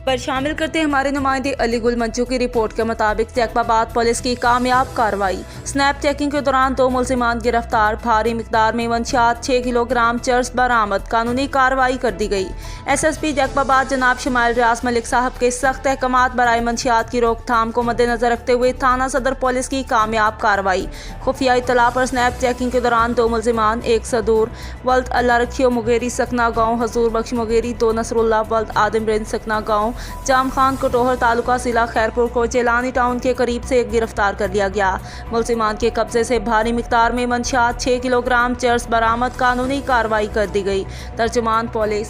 पर शामिल करते हैं हमारे नुमाइंदे अली गुल मंचू की रिपोर्ट के मुताबिक जैकबाबाद पुलिस की कामयाब कार्रवाई। स्नैप चेकिंग के दौरान 2 मुलजिमान गिरफ्तार, भारी मिकदार में मंशियात 6 किलोग्राम चर्स बरामद, कानूनी कार्रवाई कर दी गई। SSP जैकबाबाद जनाब शमाइल रियाज मलिक साहब के सख्त अहकामात बराए मंशियात की रोकथाम को मद्देनजर रखते हुए थाना सदर पुलिस की कामयाब कार्रवाई। खुफिया इत्तला पर स्नैप चेकिंग के दौरान 2 मुलजिमान, एक सदूर वल्द अल्लाह रखियो मुगेरी सकना गाँव, हजूर बख्श मुगेरी, 2 नसरुल्लाह वल्द आदम रिंद सकना गाँव, जाम खान कटोहर तालुका जिला खैरपुर को चेलानी टाउन के करीब से गिरफ्तार कर लिया गया। मुलजिमान के कब्जे से भारी मिकदार में मंशियात 6 किलोग्राम चर्स बरामद, कानूनी कार्रवाई कर दी गई। तर्जुमान पुलिस।